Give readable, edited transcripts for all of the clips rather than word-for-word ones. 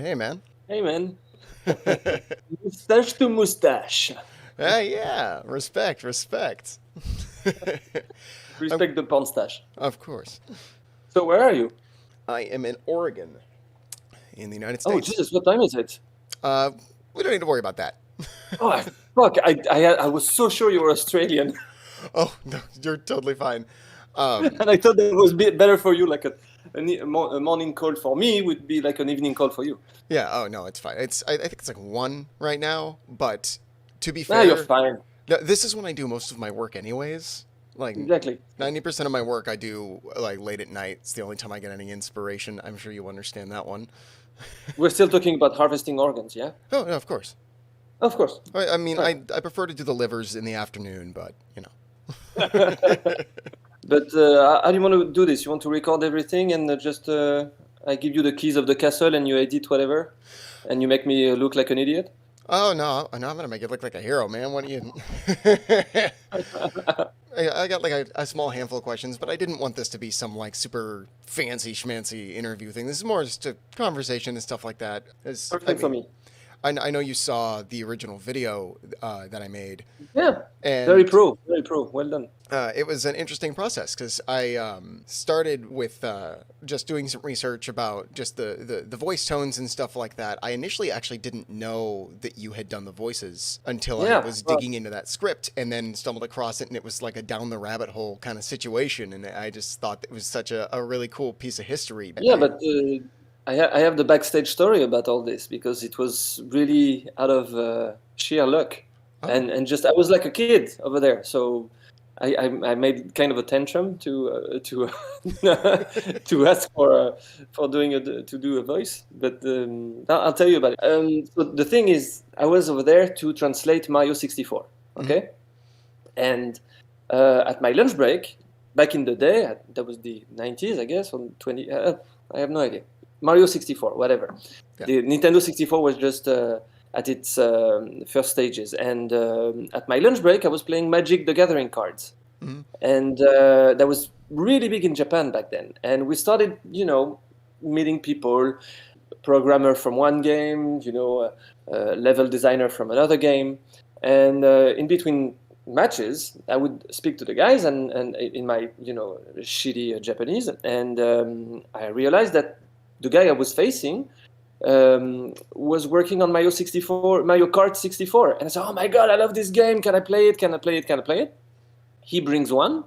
Hey, man. Hey, man. Mustache to mustache. Yeah. Respect. Of Respect the porn stash. of course. So where are you? I am in Oregon, in the United Oh, States. Jesus, what time is it? Uh, we don't need to worry about that. Oh, fuck. I was so sure you were Australian. Oh, no, you're totally fine. And I thought that was better for you, like a morning call for me would be like an evening call for you. Yeah. Oh no, it's fine. I think it's like 1 right now. But to be Ah, you're fair, fine. this is when I do most of my work, anyways. Like Exactly. 90% of my work I do like late at night. It's the only time I get any inspiration. I'm sure you understand that one. We're still talking about harvesting organs, yeah? Oh, no, of course. Of course. I mean, Right. I prefer to do the livers in the afternoon, but you know. But how do you want to do this? You want to record everything and just I give you the keys of the castle and you edit whatever, and you make me look like an idiot? Oh no, I'm gonna make it look like a hero, man. What do you? I got like a small handful of questions, but I didn't want this to be some like super fancy schmancy interview thing. This is more just a conversation and stuff like that. Perfect for me. I know you saw the original video that I made, Yeah, very and pro, very pro. Well done. it was an interesting process because I started with just doing some research about just the voice tones and stuff like that. I initially actually didn't know that you had done the voices until I Yeah, was well, digging into that script and then stumbled across it, and it was like a down the rabbit hole kind of situation. And I just thought it was such a really cool piece of history. yeah, but I have the backstage story about all this because it was really out of sheer luck, Oh, and just I was like a kid over there, so I made kind of a tantrum to to ask for to do a voice, but I'll tell you about it. So the thing is, I was over there to translate Mario 64, hmm, okay, and at my lunch break back in the day, that was the 90s, I guess, on 20. I have no idea. Mario 64, whatever. yeah. The Nintendo 64 was just at its first stages. And at my lunch break, I was playing Magic the Gathering cards. Hmm. And that was really big in Japan back then. And we started, meeting people, programmer from one game, level designer from another game. And in between matches, I would speak to the guys and in my, shitty Japanese. And I realized that the guy I was facing was working on Mario Kart 64. And I said, oh my God, I love this game. Can I play it? Can I play it? Can I play it? He brings one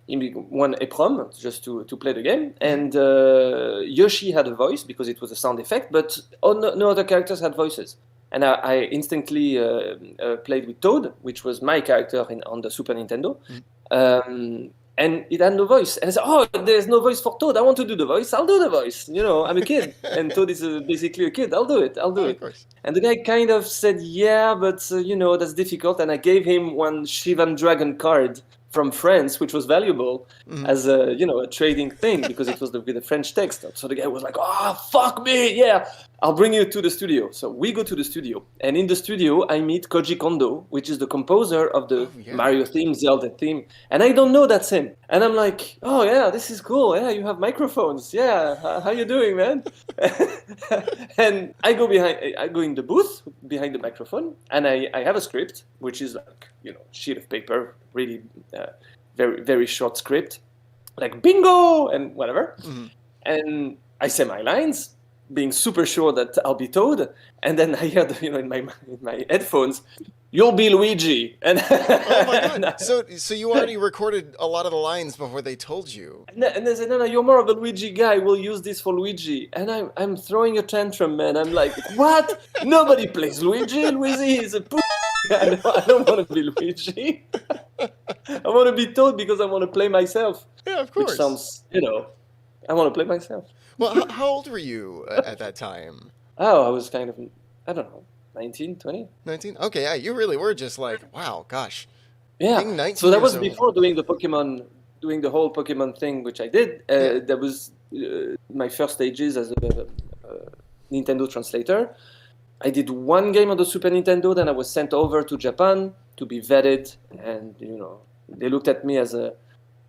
EPROM just to play the game. And Yoshi had a voice because it was a sound effect, but no other characters had voices. And I instantly played with Toad, which was my character on the Super Nintendo. And it had no voice. And I said, oh, there's no voice for Toad. I want to do the voice. I'll do the voice. I'm a kid. And Toad is basically a kid. I'll do it. Oh, of course. And the guy kind of said, yeah, but, that's difficult. And I gave him one Shivan Dragon card from France, which was valuable Hmm. as a trading thing because it was with the French text. So the guy was like, "Oh, fuck me, yeah, I'll bring you to the studio." So we go to the studio, and in the studio I meet Koji Kondo, which is the composer of the Oh, yeah. Mario theme, Zelda theme, and I don't know that's him. And I'm like, "Oh yeah, this is cool. Yeah, you have microphones. Yeah, how you doing, man?" And I go in the booth behind the microphone, and I have a script, which is like sheet of paper, really very very short script, like bingo and whatever. Hmm. And I say my lines, being super sure that I'll be Toad, and then I hear in my headphones, "You'll be Luigi," and Oh my and, God. So you already recorded a lot of the lines before they told you. and they said, "No, you're more of a Luigi guy. We'll use this for Luigi." And I'm throwing a tantrum, man. I'm like, "What? Nobody plays Luigi. Luigi is a poo." I don't want to be Luigi. I want to be Toad because I want to play myself, Yeah, of which course. sounds, I want to play myself. Well, how old were you at that time? Oh, I was kind of, I don't know, 19, 20? 19? Okay, yeah, you really were just like, wow, gosh. Yeah. Being So 19 that years was before old. doing the whole Pokemon thing, which I did. Yeah. That was my first stages as a Nintendo translator. I did one game on the Super Nintendo, then I was sent over to Japan to be vetted, and they looked at me as a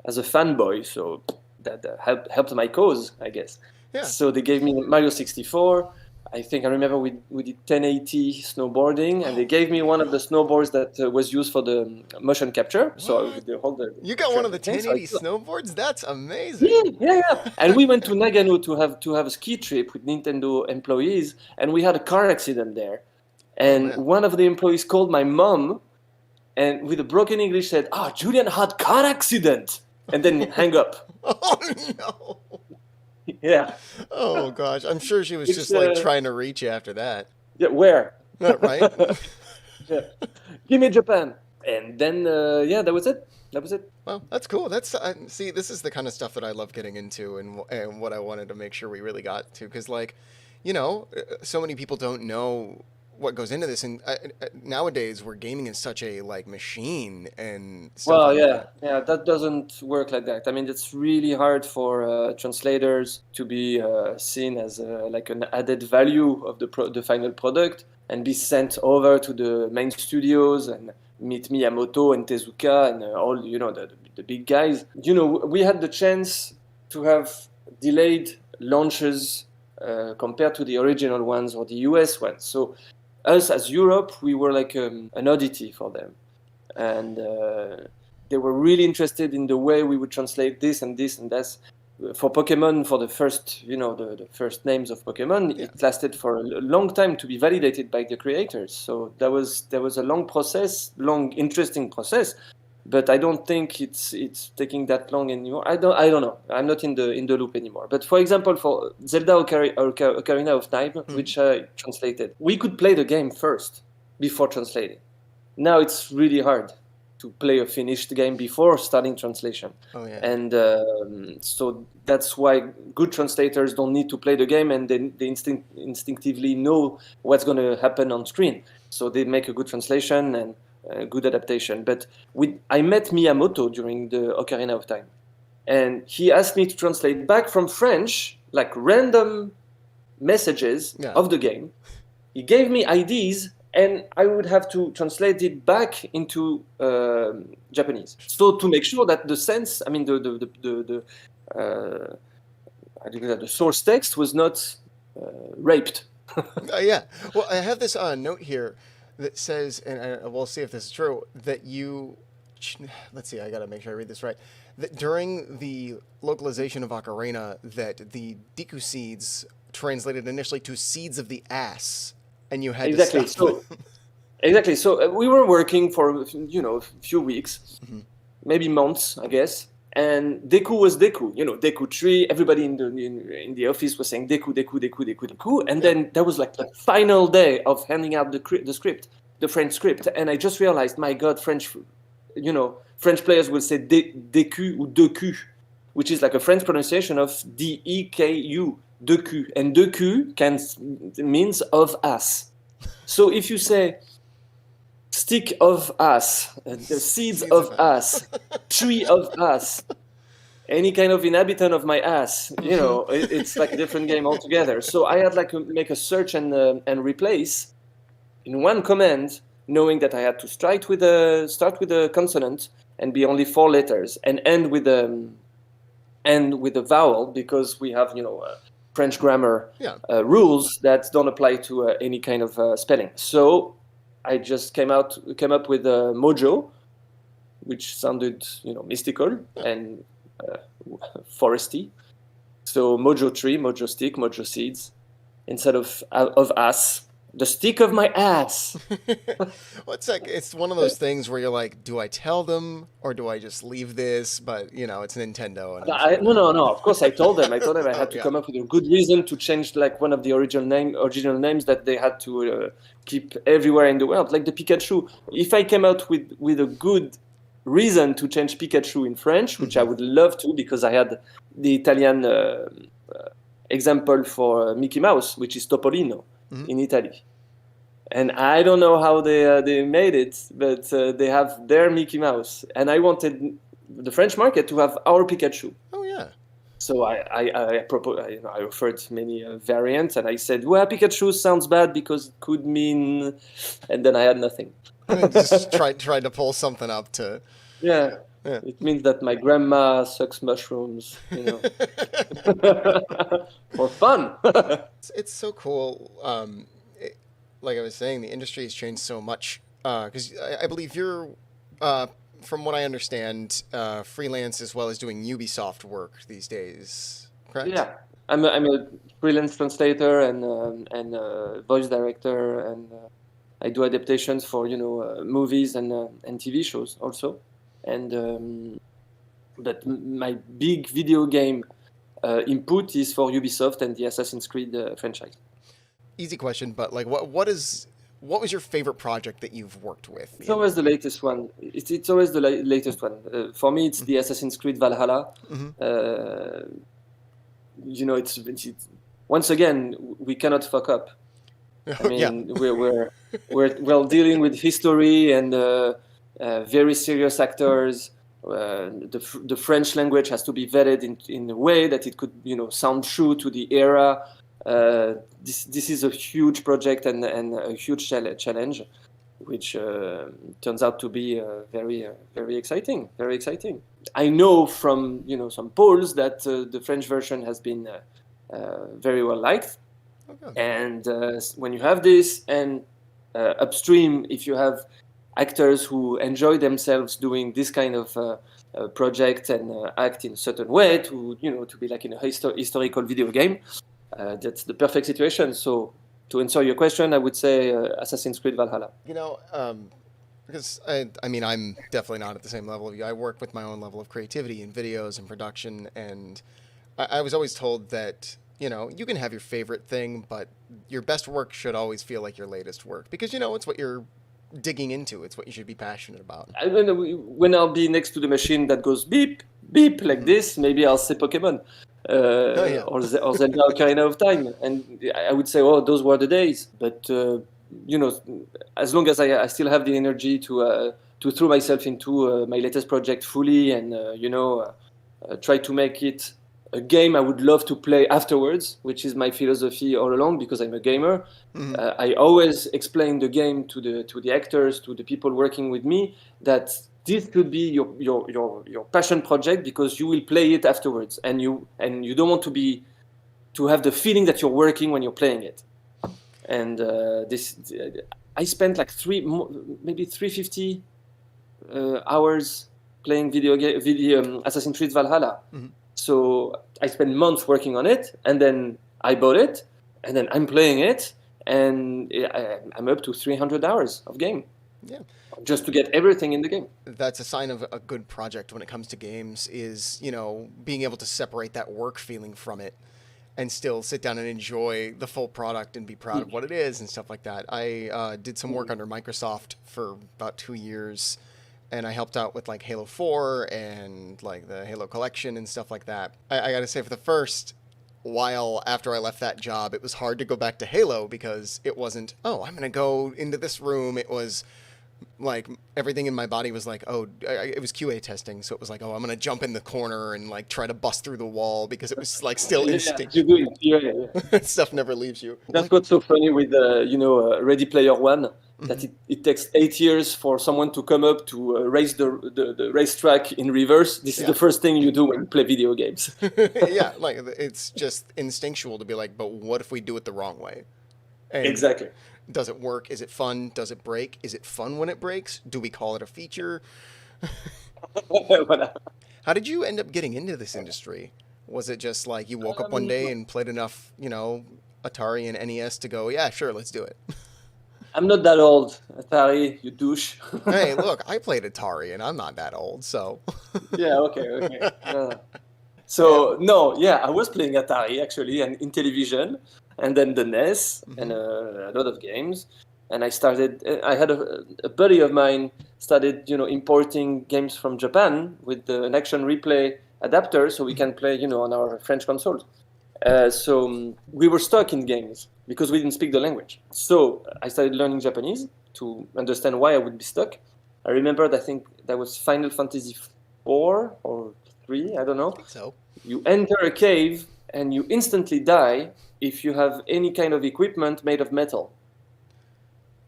fanboy, so that helped my cause, I guess. Yeah. So they gave me Mario 64. I think I remember we did 1080 snowboarding, and they gave me one of the snowboards that was used for the motion capture. So What? the whole the You got one of the thing, 1080 so snowboards? That's amazing. yeah. And we went to Nagano to have a ski trip with Nintendo employees, and we had a car accident there. And man. one of the employees called my mom, and with a broken English said, "Ah, Julian had car accident," and then hang up. Oh no. Yeah. Oh gosh. I'm sure she was It's just like trying to reach you after that. yeah. Where? Right? Yeah. Give me Japan. And then yeah, that was it. That was it. Well, that's cool. That's see, this is the kind of stuff that I love getting into, and what I wanted to make sure we really got to, because like, so many people don't know what goes into this, and nowadays where gaming is such a like machine and stuff. Well, like that. yeah, that doesn't work like that. I mean, it's really hard for translators to be seen as like an added value of the final product and be sent over to the main studios and meet Miyamoto and Tezuka and all the big guys. We had the chance to have delayed launches compared to the original ones or the US ones. So us as Europe, we were like an oddity for them. And they were really interested in the way we would translate this and this and that. For Pokémon, for the first, the first names of Pokémon, it lasted for a long time to be validated by the creators. So there was a long process, interesting process. But I don't think it's taking that long anymore. I don't know. I'm not in the loop anymore. But for example, for Zelda Ocarina of Time, which I translated, we could play the game first before translating. Now it's really hard to play a finished game before starting translation. Oh yeah. And so that's why good translators don't need to play the game, and they instinctively know what's going to happen on screen. So they make a good translation and good adaptation. But I met Miyamoto during the Ocarina of Time, and he asked me to translate back from French, like random messages of the game. He gave me IDs, and I would have to translate it back into Japanese. So to make sure that the sense, I mean, the source text was not raped. Yeah. Well, I have this note here that says, and we'll see if this is true, that you, let's see, I got to make sure I read this right, that during the localization of Ocarina, that the Deku seeds translated initially to seeds of the ass, and you had to stop them. Exactly. So we were working for, a few weeks, maybe months, I guess. And Deku was Deku, Deku tree. Everybody in the office was saying Deku, Deku, Deku, Deku, Deku. And then that was like the final day of handing out the script, the French script. And I just realized, my God, French players will say Deku or Deku, which is like a French pronunciation of D-E-K-U, Deku. And Deku means of ass. So if you say stick of ass, the seeds of ass, tree of ass, any kind of inhabitant of my ass, it's like a different game altogether. So I had make a search and replace in one command, knowing that I had to start with a consonant and be only 4 letters, and end with a vowel, because we have French grammar rules that don't apply to any kind of spelling. So I just came up with Mojo, which sounded mystical and foresty. So Mojo tree, Mojo stick, Mojo seeds, instead of ass. The stick of my ass. Well, it's one of those things where you're like, do I tell them or do I just leave this? But it's Nintendo. And no. Of course, I told them I had to come up with a good reason to change like one of the original names that they had to keep everywhere in the world, like the Pikachu. If I came out with a good reason to change Pikachu in French, which I would love to, because I had the Italian example for Mickey Mouse, which is Topolino. In Italy, and I don't know how they made it, but they have their Mickey Mouse, and I wanted the French market to have our Pikachu. Oh yeah. So I proposed, I offered many variants, and I said, well, Pikachu sounds bad because it could mean, and then I had nothing. Just tried to pull something up to. Yeah. It means that my grandma sucks mushrooms, for fun. It's so cool. Like I was saying, the industry has changed so much. Because I believe you're, from what I understand, freelance as well as doing Ubisoft work these days. Correct? Yeah, I'm a freelance translator and voice director, and I do adaptations for movies and TV shows also. And but my big video game input is for Ubisoft and the Assassin's Creed franchise. Easy question, but like, what was your favorite project that you've worked with? It's always the latest one. It's always the latest one. For me, it's the Assassin's Creed Valhalla. Mm-hmm. It's once again we cannot fuck up. I mean, we're dealing with history and very serious actors. The French language has to be vetted in a way that it could sound true to the era. This is a huge project and a huge challenge, which turns out to be very very exciting. Very exciting. I know from some polls that the French version has been very well liked. Okay. And when you have this, and upstream, if you have actors who enjoy themselves doing this kind of project and act in a certain way to be like in a historical video game, that's the perfect situation. So to answer your question, I would say Assassin's Creed Valhalla. Because I mean, I'm definitely not at the same level of you. I work with my own level of creativity in videos and production, and I was always told that you can have your favorite thing, but your best work should always feel like your latest work because it's what you're digging into. It's what you should be passionate about. I don't know, when I'll be next to the machine that goes beep beep like this, maybe I'll say Pokémon or Zelda Ocarina of Time, and I would say, oh, those were the days. But as long as I still have the energy to throw myself into my latest project fully and try to make it a game I would love to play afterwards, which is my philosophy all along because I'm a gamer. Mm-hmm. I always explain the game to the actors, to the people working with me, that this could be your passion project because you will play it afterwards, and you don't want to have the feeling that you're working when you're playing it. And I spent like maybe 350 hours playing Assassin's Creed Valhalla. Mm-hmm. So I spent months working on it, and then I bought it, and then I'm playing it, and I'm up to 300 hours of game. Yeah. Just to get everything in the game. That's a sign of a good project when it comes to games is, being able to separate that work feeling from it and still sit down and enjoy the full product and be proud of what it is and stuff like that. I did some work under Microsoft for about 2 years, and I helped out with like Halo 4 and like the Halo collection and stuff like that. I gotta say, for the first while after I left that job, it was hard to go back to Halo because it wasn't, oh, I'm gonna go into this room. It was like everything in my body was like, oh, it was QA testing, so it was like, oh, I'm gonna jump in the corner and like try to bust through the wall because it was like still instinct. You do it. Yeah. Stuff never leaves you. That's what's so funny with Ready Player One. That it takes 8 years for someone to come up to race the racetrack in reverse. This is the first thing you do when you play video games. Yeah, like it's just instinctual to be like, but what if we do it the wrong way? And exactly. Does it work? Is it fun? Does it break? Is it fun when it breaks? Do we call it a feature? How did you end up getting into this industry? Was it just like you woke up one day and played enough, Atari and NES to go, yeah, sure, let's do it? I'm not that old, Atari, you douche. Hey, look, I played Atari, and I'm not that old, so... Yeah, okay. So, no, I was playing Atari, actually, and in television, and then the NES, and a lot of games. And I had a buddy of mine started, importing games from Japan with an action replay adapter, so we can play, on our French consoles. So we were stuck in games because we didn't speak the language. So I started learning Japanese to understand why I would be stuck. I remembered, I think that was Final Fantasy 4 or 3, I don't know. I think so. You enter a cave and you instantly die if you have any kind of equipment made of metal.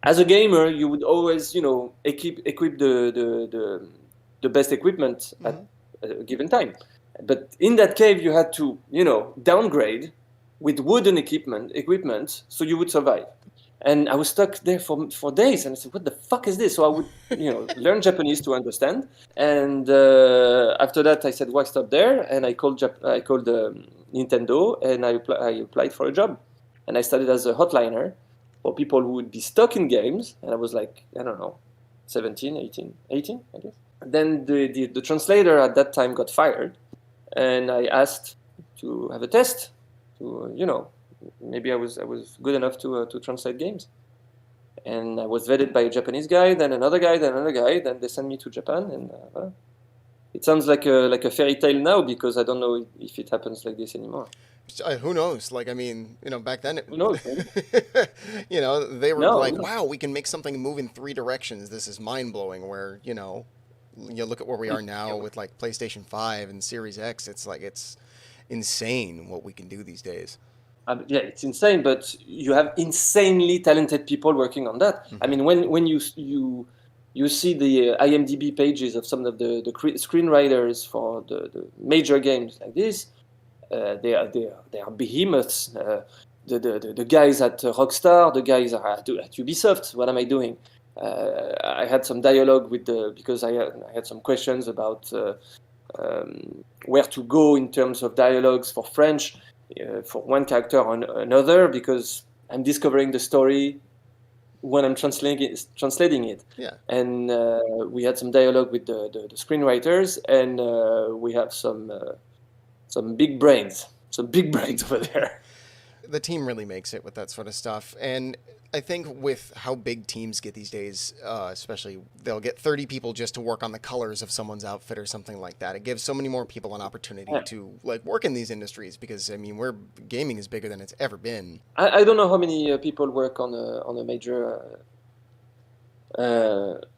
As a gamer, you would always, equip the best equipment at a given time. But in that cave, you had to, downgrade with wooden equipment, so you would survive. And I was stuck there for days, and I said, "What the fuck is this?" So I would, learn Japanese to understand. And after that, I said, "Why stop there?" And I called Nintendo, and I applied for a job, and I started as a hotliner for people who would be stuck in games. And I was like, I don't know, 17, 18, I guess. Then the translator at that time got fired, and I asked to have a test to, maybe I was good enough to translate games. And I was vetted by a Japanese guy, then another guy, then they sent me to Japan. And it sounds like a fairy tale now, because I don't know if it happens like this anymore. Who knows? Like, I mean, back then, Who knows? they were No, like, no. wow, we can make something move in 3 directions. This is mind blowing. Where, you look at where we are now with like PlayStation 5 and Series X. It's like, it's insane what we can do these days. Yeah, it's insane, but you have insanely talented people working on that. Mm-hmm. I mean, when you see the IMDb pages of some of the screenwriters for the major games like this, they are behemoths. The guys at Rockstar, the guys at Ubisoft. What am I doing? I had some dialogue because I had some questions about where to go in terms of dialogues for French, for one character or another, because I'm discovering the story when I'm translating it. Yeah. And we had some dialogue with the screenwriters, and we have some big brains over there. The team really makes it with that sort of stuff. And I think with how big teams get these days, especially, they'll get 30 people just to work on the colors of someone's outfit or something like that. It gives so many more people an opportunity to like work in these industries, because I mean, gaming is bigger than it's ever been. I don't know how many people work on a major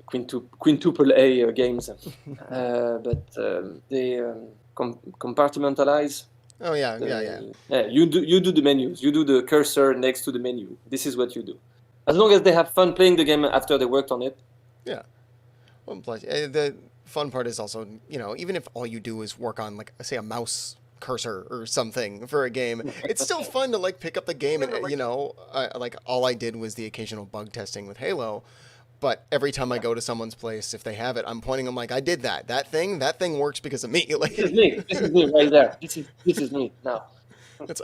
quintuple A games, but they compartmentalize. Oh yeah. You do the menus. You do the cursor next to the menu. This is what you do. As long as they have fun playing the game after they worked on it. Yeah. Well, plus, the fun part is also, even if all you do is work on, like, say, a mouse cursor or something for a game, it's still fun to like pick up the game and like all I did was the occasional bug testing with Halo. But every time I go to someone's place, if they have it, I'm pointing. I'm like, I did that. That thing works because of me. Like, This is me right there. This is me now.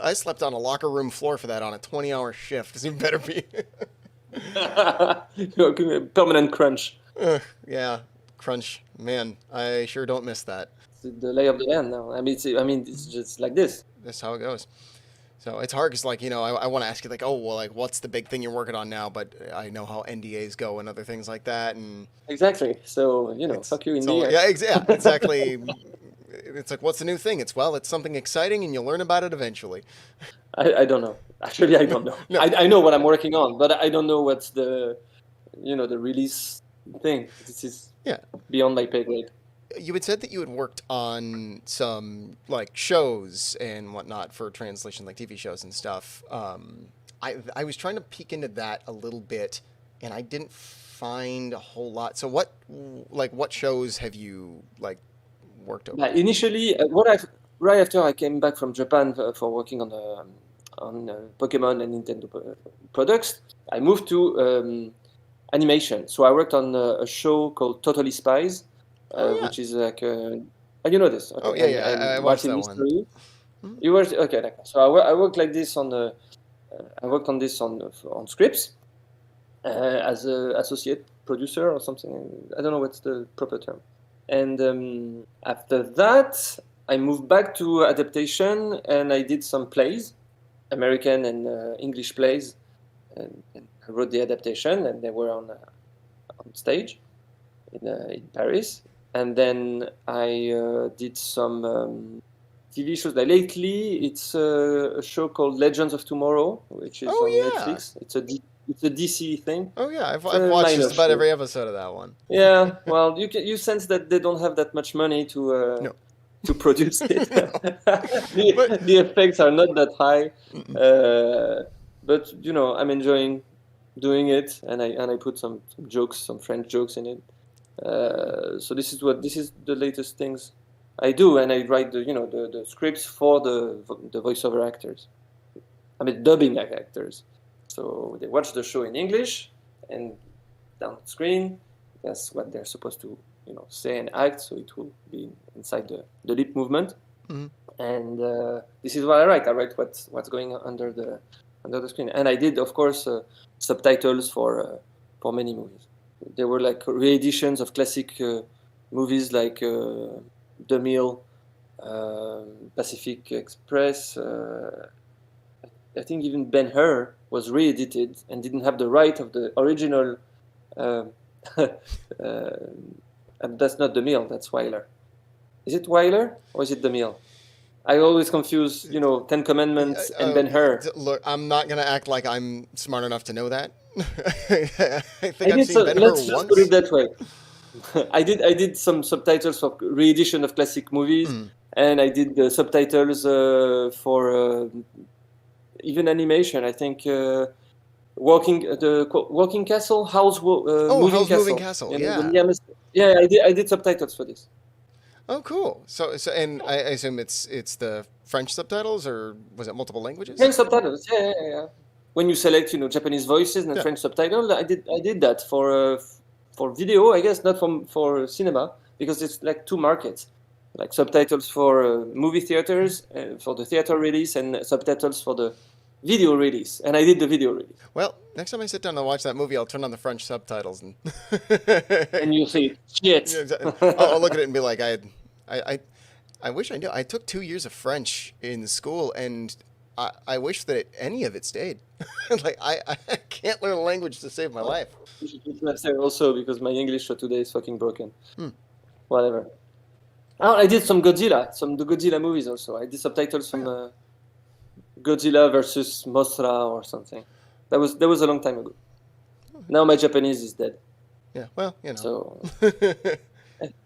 I slept on a locker room floor for that on a 20-hour shift. So you better be. Permanent crunch. Yeah, crunch. Man, I sure don't miss that. It's the lay of the land now. I mean, it's just like this. That's how it goes. So it's hard because, like, I want to ask you, like, oh, well, like, what's the big thing you're working on now? But I know how NDAs go and other things like that. And exactly. So, fuck you, India. Yeah, exactly. It's like, what's the new thing? It's something exciting, and you'll learn about it eventually. I don't know. Actually, I don't know. No. I know what I'm working on, but I don't know what's the release thing. This is beyond my pay grade. You had said that you had worked on some like shows and whatnot for translation, like TV shows and stuff. I was trying to peek into that a little bit, and I didn't find a whole lot. So what shows have you like worked on? Initially, right after I came back from Japan for working on Pokémon and Nintendo products, I moved to animation. So I worked on a show called Totally Spies. Which is like you know this. Okay. Oh yeah, I watched that one. Mm-hmm. You were okay. So I worked like this on I worked on this on scripts as an associate producer or something. I don't know what's the proper term. And after that, I moved back to adaptation, and I did some plays, American and English plays, and I wrote the adaptation, and they were on stage in Paris. And then I did some TV shows. Like lately, it's a show called Legends of Tomorrow, which is on Netflix. It's a DC thing. Oh yeah, I've watched just about every episode of that one. Yeah, well, you sense that they don't have that much money to produce it. The effects are not that high, but I'm enjoying doing it, and I put some jokes, some French jokes in it. So this is the latest things I do, and I write the scripts for the voiceover actors. dubbing actors. So they watch the show in English, and down the screen, that's what they're supposed to, say and act. So it will be inside the lip movement. Mm-hmm. And this is what I write. I write what's going on under the screen. And I did, of course, subtitles for many movies. There were like re-editions of classic movies like The Mill, Pacific Express. I think even Ben-Hur was re-edited and didn't have the right of the original. And that's not The Mill, that's Wyler. Is it Wyler or is it The Mill? I always confuse, Ten Commandments and Ben-Hur. Look, I'm not going to act like I'm smart enough to know that. I think I've seen Ben-Hur let's once. Just put it that way. I did some subtitles for re-edition of classic movies, and I did the subtitles for even animation. I think Walking Castle, Moving Castle. I did subtitles for this. Oh, cool. So, and I assume it's the French subtitles, or was it multiple languages? French subtitles, yeah. When you select, Japanese voices and French subtitles, I did that for video, I guess, not for cinema, because it's like two markets, like subtitles for movie theaters, for the theater release, and subtitles for the video release. And I did the video release. Well, next time I sit down to watch that movie, I'll turn on the French subtitles and and you'll see shit. I'll look at it and be like, I wish I knew. I took 2 years of French in school, and I wish that any of it stayed. Like I can't learn a language to save my life. You should put that there also, because my English for today is fucking broken. Whatever. Oh, I did the Godzilla movies also. I did subtitles from Godzilla versus Mothra or something. That was a long time ago. Now my Japanese is dead. Yeah, well, So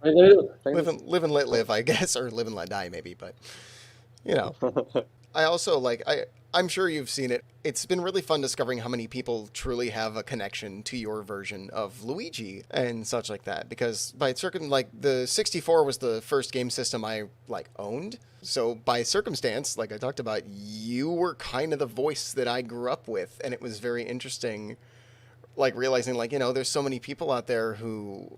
live and let live, I guess, or live and let die, maybe. But I also I'm sure you've seen it. It's been really fun discovering how many people truly have a connection to your version of Luigi and such like that. Because by the 64 was the first game system I owned. So by circumstance, like I talked about, you were kind of the voice that I grew up with, and it was very interesting. Realizing there's so many people out there who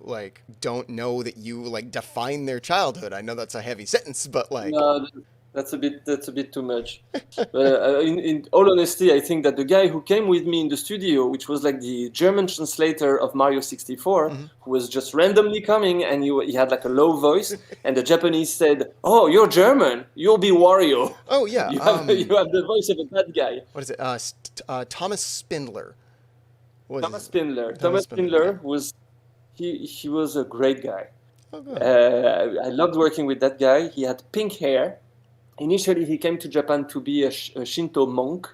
don't know that you define their childhood. I know that's a heavy sentence, but no, that's a bit too much. But in all honesty, I think that the guy who came with me in the studio, which was the German translator of Mario 64, who was just randomly coming, and he had a low voice, and the Japanese said, "Oh, you're German. You'll be Wario." Oh yeah, you have the voice of a bad guy. What is it? Thomas Spindler. Thomas Spindler was he was a great guy. Oh, good. I loved working with that guy. He had pink hair. Initially, he came to Japan to be a Shinto monk,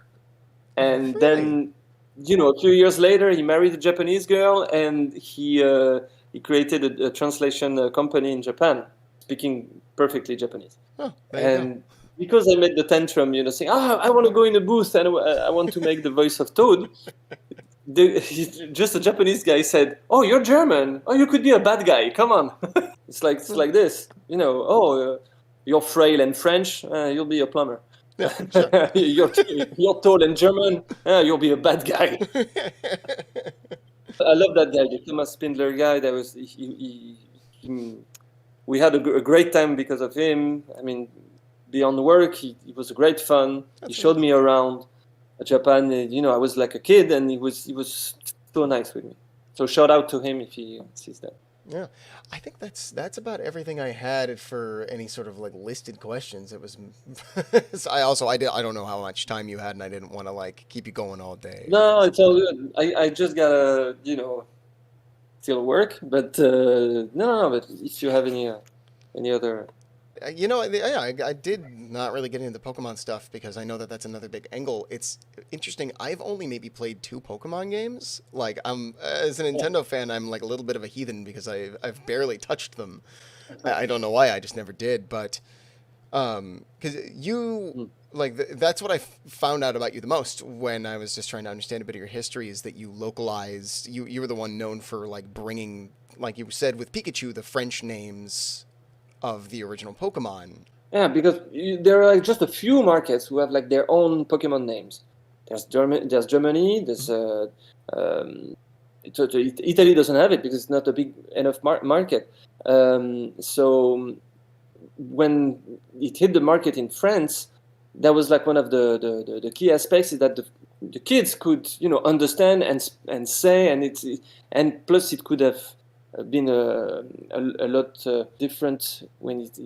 and then, a few years later, he married a Japanese girl, and he created a translation company in Japan, speaking perfectly Japanese. Oh, there you go. Because I made the tantrum, saying, I want to go in a booth and I want to make the voice of Toad. Just a Japanese guy said, "Oh, you're German. Oh, you could be a bad guy. Come on." It's like this, you're frail and French. You'll be a plumber. Yeah, sure. You're tall and German. You'll be a bad guy. I love that guy, the Thomas Spindler guy. That was we had a great time because of him. I mean, beyond work, he was great fun. He showed me around Japan. I was like a kid, and he was so nice with me. So shout out to him if he sees that. Yeah, I think that's about everything I had for any sort of listed questions. It was. I don't know how much time you had, and I didn't want to keep you going all day. No, it's all good. I just gotta still work, but no. But if you have any other. I did not really get into the Pokemon stuff because I know that that's another big angle. It's interesting. I've only maybe played 2 Pokemon games. As a Nintendo fan, I'm a little bit of a heathen because I've barely touched them. I don't know why. I just never did. But because you that's what I found out about you the most when I was just trying to understand a bit of your history is that you localized. You were the one known for bringing, like you said with Pikachu, the French names of the original Pokemon. Yeah, because there are just a few markets who have their own Pokemon names. There's Germany. There's Italy doesn't have it because it's not a big enough market. So when it hit the market in France, that was like one of the key aspects is that the kids could understand and say, and plus it could have been a lot different when it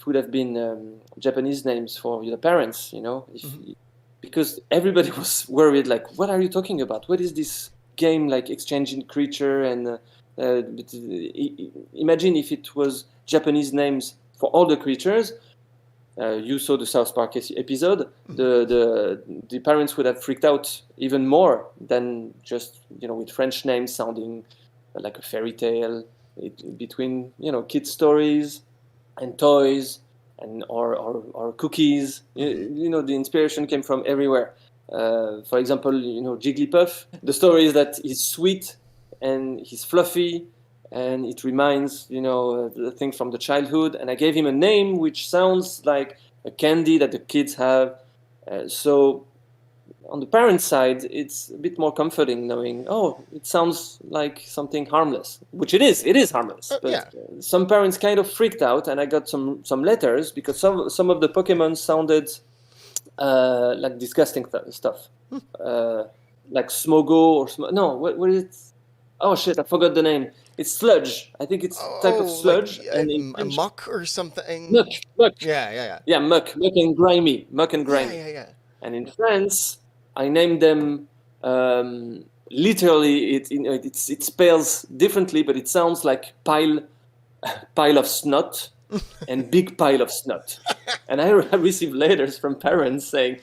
would have been Japanese names for the parents, because everybody was worried, like, what are you talking about? What is this game like exchanging creature? And imagine if it was Japanese names for all the creatures. You saw the South Park episode. The parents would have freaked out even more than just with French names sounding like a fairy tale between kids stories and toys and or cookies. The inspiration came from everywhere. For example, Jigglypuff. The story is that he's sweet and he's fluffy, and it reminds the thing from the childhood. And I gave him a name which sounds like a candy that the kids have. So on the parent side, it's a bit more comforting knowing, it sounds like something harmless, which it is. It is harmless. But some parents kind of freaked out, and I got some letters because some of the Pokémon sounded like disgusting stuff, like Smogo or no, what is it? Oh shit, I forgot the name. It's sludge. I think it's a type of sludge. Like, and muck or something. Muck. Yeah, muck and grimy. Yeah. And in France, I named them literally. It spells differently, but it sounds like pile of snot and big pile of snot. And I received letters from parents saying,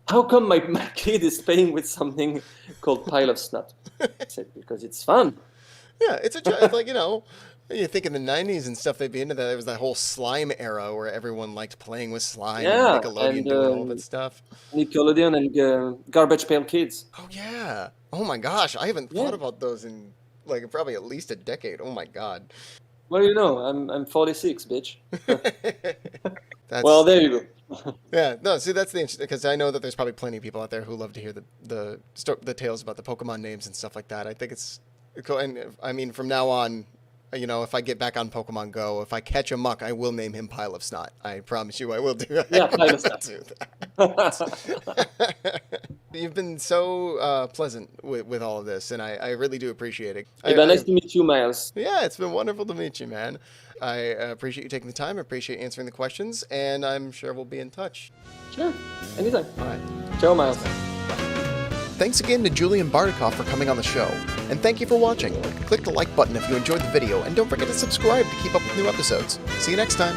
"How come my kid is playing with something called pile of snot?" I said, "Because it's fun." Yeah, it's like, you think in the 90s and stuff, they'd be into that. There was that whole slime era where everyone liked playing with slime and Nickelodeon doing all that stuff. Nickelodeon and Garbage Pail Kids. Oh, yeah. Oh, my gosh. I haven't thought about those in, like, probably at least a decade. Oh, my God. Well, I'm 46, bitch. Well, there you go. Yeah, no, see, that's the interesting, because I know that there's probably plenty of people out there who love to hear the tales about the Pokemon names and stuff like that. I think it's cool. And I mean, from now on, if I get back on Pokemon Go, if I catch a muck, I will name him Pile of Snot. I promise you I will do that. Yeah, Pile of Snot. You've been so pleasant with all of this, and I really do appreciate it. Nice to meet you, Miles. Yeah, it's been wonderful to meet you, man. I appreciate you taking the time. I appreciate answering the questions, and I'm sure we'll be in touch. Sure, anytime. All right. Ciao, Miles. Thanks again to Julien Bardakoff for coming on the show, and thank you for watching. Click the like button if you enjoyed the video, and don't forget to subscribe to keep up with new episodes. See you next time.